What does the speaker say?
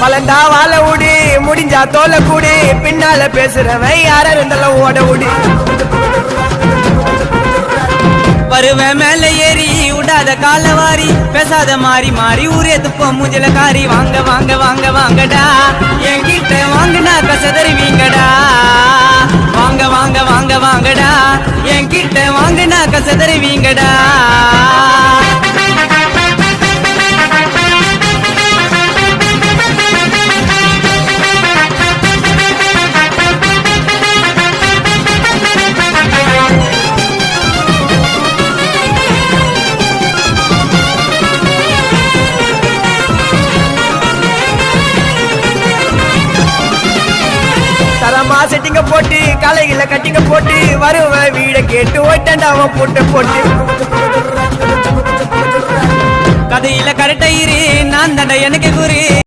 பலந்தா வாழ விடு முடிஞ்சா தோலை கூடு பின்னால பேசுறவன் யார இருந்தாலும் ஓட விடு வருவேன் மேல ஏறி விடாத காலவாரி பேசாத மாறி மாறி ஊரே துப்பம் மூஞ்சல காரி வாங்க வாங்க வாங்க வாங்கடா என்கிட்ட வாங்கினா கசதறிவீங்கடா வாங்க வாங்க வாங்க வாங்கடா என்கிட்ட வாங்கினா கசதறிவீங்கடா தரமா செட்டிங்க போட்டு கலைகளை கட்டிங்க போட்டு வருவ வீட கேட்டு ஓட்டண்டாவ போட்டு போட்டு கதையில கரெக்டா இரு நான் தண்டை எனக்கு குரு